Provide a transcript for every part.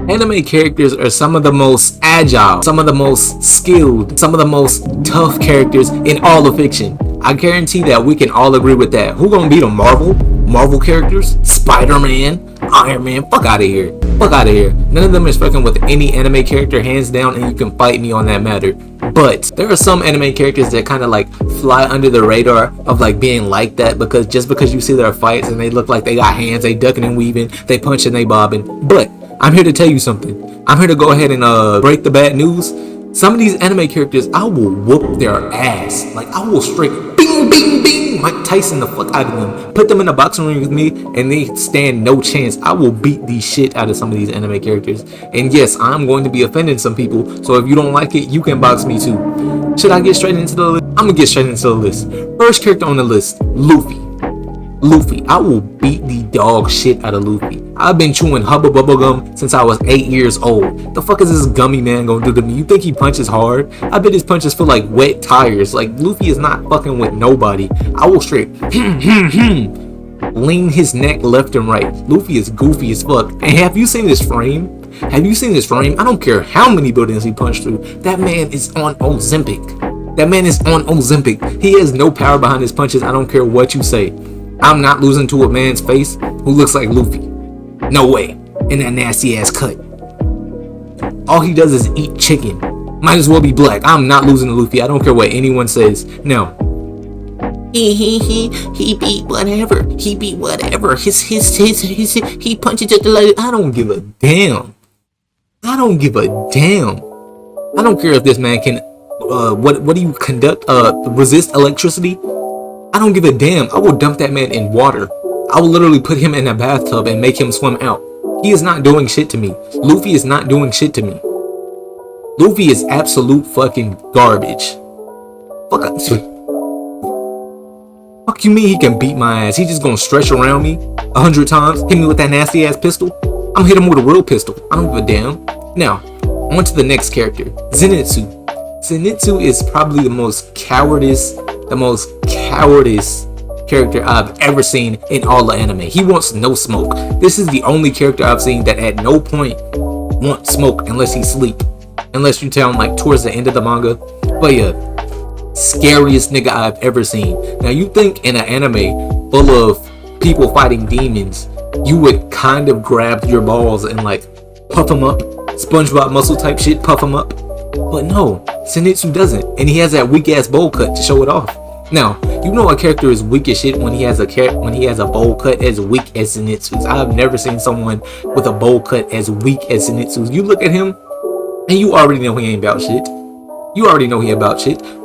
Anime characters are some of the most agile, some of the most skilled, some of the most tough characters in all of fiction. I guarantee that we can all agree with that. Who gonna beat them? Marvel characters? Spider-Man? Iron Man? Fuck out of here. Fuck out of here. None of them is fucking with any anime character, hands down, and you can fight me on that matter. But there are some anime characters that kind of like fly under the radar of like being like that, because just because you see their fights and they look like they got hands, they ducking and weaving, they punching, they bobbing. But I'm here to tell you something. I'm here to go ahead and break the bad news. Some of these anime characters, I will whoop their ass. Like, I will straight bing, bing, bing, Mike Tyson the fuck out of them. Put them in a boxing ring with me, and they stand no chance. I will beat the shit out of some of these anime characters. And yes, I'm going to be offending some people. So if you don't like it, you can box me too. Should I get straight into the list? I'm gonna get straight into the list. First character on the list, Luffy. I will beat the dog shit out of Luffy. I've been chewing Hubba Bubba Gum since I was 8 years old. The fuck is this gummy man gonna do to me? You think he punches hard? I bet his punches feel like wet tires. Like, Luffy is not fucking with nobody. I will straight lean his neck left and right. Luffy is goofy as fuck. And have you seen this frame? I don't care how many buildings he punched through. That man is on Ozempic. He has no power behind his punches. I don't care what you say. I'm not losing to a man's face who looks like Luffy. No way. In that nasty ass cut. All he does is eat chicken. Might as well be black. I'm not losing to Luffy. I don't care what anyone says. No. He beat whatever. He punches at the light. I don't give a damn. I don't care if this man can what do you conduct resist electricity? I don't give a damn. I will dump that man in water. I will literally put him in a bathtub and make him swim out. He is not doing shit to me. Luffy is not doing shit to me. Luffy is absolute fucking garbage. Fuck you mean he can beat my ass? He just gonna stretch around me 100 times, hit me with that nasty ass pistol? I'm gonna hit him with a real pistol. I don't give a damn. Now, on to the next character, Zenitsu. Zenitsu is probably the most cowardice character I've ever seen in all the anime. He wants no smoke. This is the only character I've seen that at no point wants smoke unless he sleep. Unless you tell him like towards the end of the manga. But yeah, scariest nigga I've ever seen. Now you think in an anime full of people fighting demons, you would kind of grab your balls and like puff them up, SpongeBob muscle type shit, puff them up. But no, Zenitsu doesn't, and he has that weak ass bowl cut to show it off. Now, you know a character is weak as shit when he has a bowl cut as weak as Zenitsu's. I've never seen someone with a bowl cut as weak as Zenitsu's. You look at him, and you already know he ain't about shit.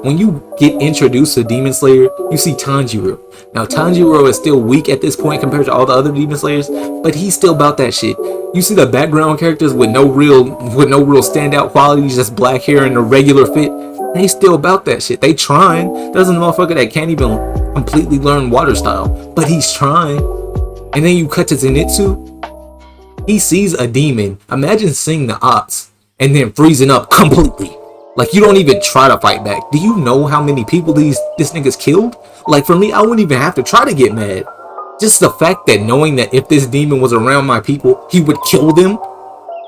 When you get introduced to Demon Slayer, you see Tanjiro. Now Tanjiro is still weak at this point compared to all the other Demon Slayers, but he's still about that shit. You see the background characters with no real standout qualities, just black hair and a regular fit. They still about that shit. They trying. There's a motherfucker that can't even completely learn water style, but he's trying. And then you cut to Zenitsu. He sees a demon. Imagine seeing the odds and then freezing up completely. Like, you don't even try to fight back. Do you know how many people this nigga's killed? Like, for me, I wouldn't even have to try to get mad. Just the fact that knowing that if this demon was around my people, he would kill them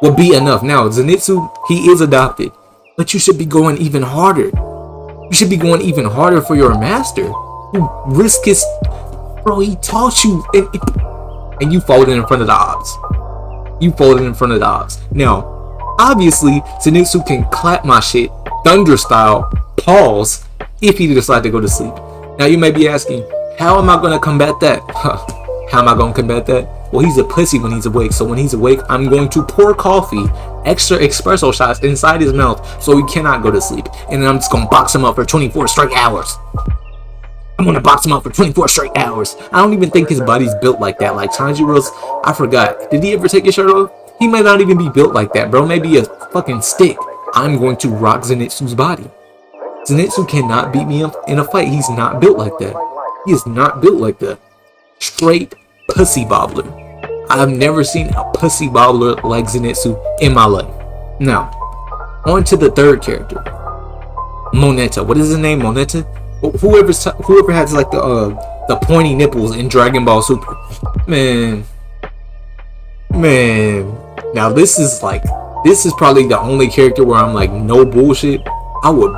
would be enough. Now, Zenitsu, he is adopted. But you should be going even harder. You should be going even harder for your master. You risk his... Bro, he taught you... And you folded in front of the odds. Now, obviously, Zenitsu can clap my shit, thunder style, pause, if he decide to go to sleep. Now you may be asking, how am I going to combat that? How am I going to combat that? Well, he's a pussy when he's awake. So when he's awake, I'm going to pour coffee, extra espresso shots inside his mouth so he cannot go to sleep. And then I'm just going to box him up for 24 straight hours. I don't even think his body's built like that. Like Tanjiro's, I forgot. Did he ever take his shirt off? He might not even be built like that, bro. Maybe a fucking stick. I'm going to rock Zenitsu's body. Zenitsu cannot beat me up in a fight. He's not built like that. He is not built like that. Straight pussy bobbler. I've never seen a pussy bobbler like Zenitsu in my life. Now, on to the third character. Moneta. What is his name? Moneta? Whoever has like the pointy nipples in Dragon Ball Super. Man, Now this is probably the only character where I'm like, no bullshit. I would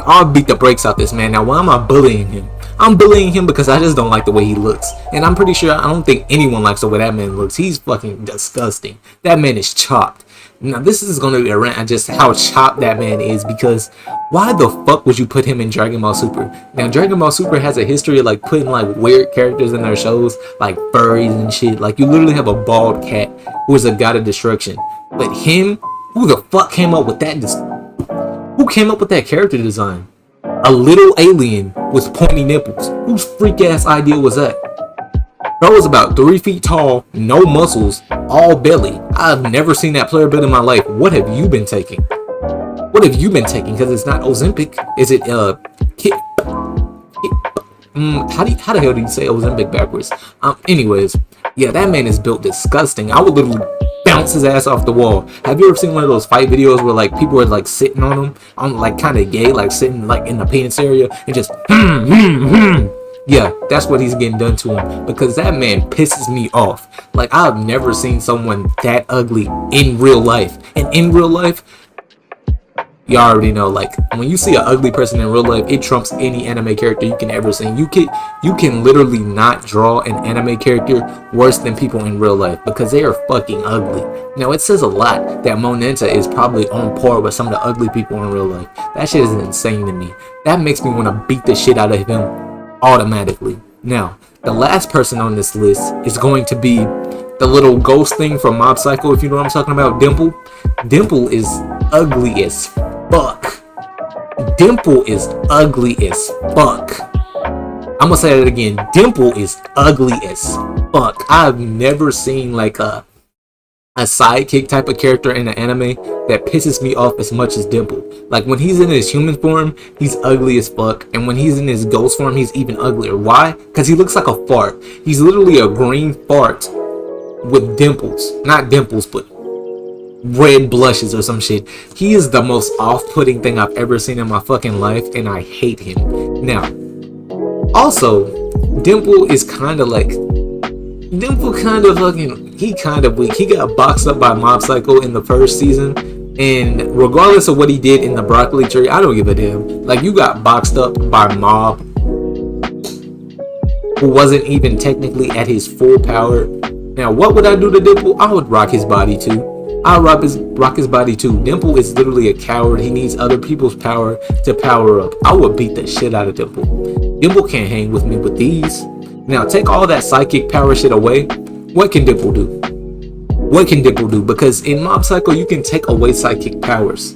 I'll beat the brakes out this man. Now why am I bullying him? I'm bullying him because I just don't like the way he looks. And I'm pretty sure I don't think anyone likes the way that man looks. He's fucking disgusting. That man is chopped. Now this is going to be a rant on just how chopped that man is, because why the fuck would you put him in Dragon Ball Super? Now Dragon Ball Super has a history of like putting like weird characters in their shows, like furries and shit. Like you literally have a bald cat who is a god of destruction. But him, who the fuck came up with that? Who came up with that character design? A little alien with pointy nipples. Whose freak ass idea was that? Bro was about 3 feet tall, no muscles, all belly. I've never seen that player build in my life. What have you been taking? What have you been taking? Because it's not Ozempic. Is it how the hell do you say Ozempic backwards? Anyways, yeah, that man is built disgusting. I would literally bounce his ass off the wall. Have you ever seen one of those fight videos where like people are like sitting on him, on like kind of gay, like sitting like in the penis area and just yeah, that's what he's getting done to him, because that man pisses me off. Like I've never seen someone that ugly in real life. And in real life, you already know, like when you see an ugly person in real life, it trumps any anime character you can ever see. You can literally not draw an anime character worse than people in real life, because they are fucking ugly. Now it says a lot that Monenta is probably on par with some of the ugly people in real life. That shit is insane to me. That makes me want to beat the shit out of him automatically. Now the last person on this list is going to be the little ghost thing from Mob Psycho, if you know what I'm talking about. Dimple. Dimple is ugly as fuck. Dimple is ugly as fuck. I'm gonna say that again. Dimple is ugly as fuck. I've never seen like a sidekick type of character in an anime that pisses me off as much as Dimple. Like when he's in his human form, he's ugly as fuck, and when he's in his ghost form, he's even uglier. Why? Because he looks like a fart. He's literally a green fart with dimples. Not dimples, but red blushes or some shit. He is the most off-putting thing I've ever seen in my fucking life, and I hate him. Now, also, Dimple is kind of like... Dimple kind of fucking... He kind of weak. He got boxed up by Mob Psycho in the first season, and regardless of what he did in the broccoli tree, I don't give a damn. Like, you got boxed up by Mob, who wasn't even technically at his full power. Now, what would I do to Dimple? I would rock his body too. I'll rock his body too. Dimple is literally a coward. He needs other people's power to power up. I would beat the shit out of Dimple. Dimple can't hang with me with these. Now, take all that psychic power shit away. What can Dimple do? What can Dimple do? Because in Mob Psycho, you can take away psychic powers.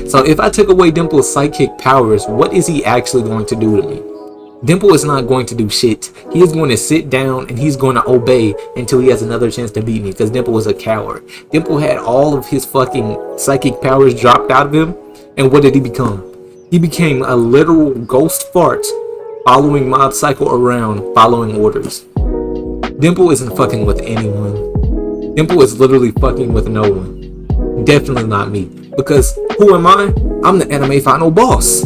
So if I took away Dimple's psychic powers, what is he actually going to do to me? Dimple is not going to do shit. He is going to sit down and he's going to obey until he has another chance to beat me, because Dimple was a coward. Dimple had all of his fucking psychic powers dropped out of him, and what did he become? He became a literal ghost fart, following Mob Psycho around, following orders. Dimple isn't fucking with anyone. Dimple is literally fucking with no one. Definitely not me. Because who am I? I'm the anime final boss.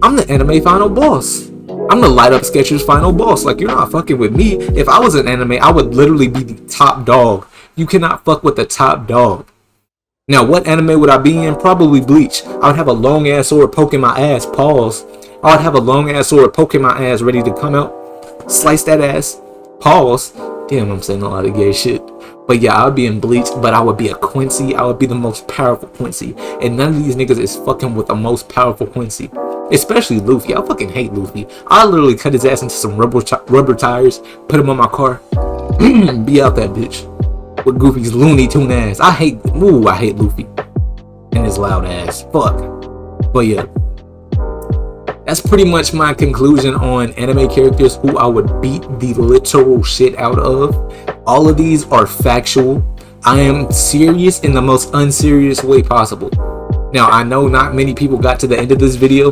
I'm the anime final boss. I'm the light up sketchers final boss. Like, you're not fucking with me. If I was an anime, I would literally be the top dog. You cannot fuck with the top dog. Now, what anime would I be in? Probably Bleach. I would have a long ass sword poking my ass. Pause. I would have a long ass sword poking my ass, ready to come out, slice that ass. Pause. Damn, I'm saying a lot of gay shit. But yeah, I would be in Bleach, but I would be a Quincy. I would be the most powerful Quincy. And none of these niggas is fucking with the most powerful Quincy. Especially Luffy. I fucking hate Luffy. I literally cut his ass into some rubber tires, put him on my car, be out that bitch with Goofy's Looney Tune ass. I hate Luffy and his loud ass. Fuck. But yeah, that's pretty much my conclusion on anime characters who I would beat the literal shit out of. All of these are factual. I am serious in the most unserious way possible. Now, I know not many people got to the end of this video,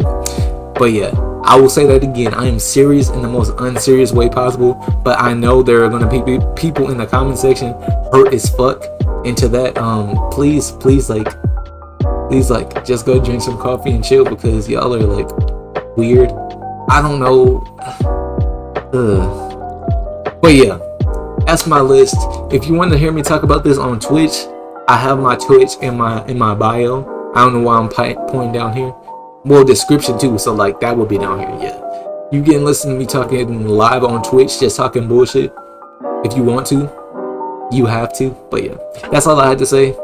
but yeah, I will say that again. I am serious in the most unserious way possible, but I know there are going to be people in the comment section hurt as fuck into that. Please, just go drink some coffee and chill, because y'all are like weird. I don't know. But yeah, That's my list. If you want to hear me talk about this on Twitch, I have my Twitch in my bio. I don't know why I'm pointing down here. Well, description too, so like that will be down here. Yeah, you can listen to me talking live on Twitch, just talking bullshit. If you want to, you have to. But yeah, that's all I had to say.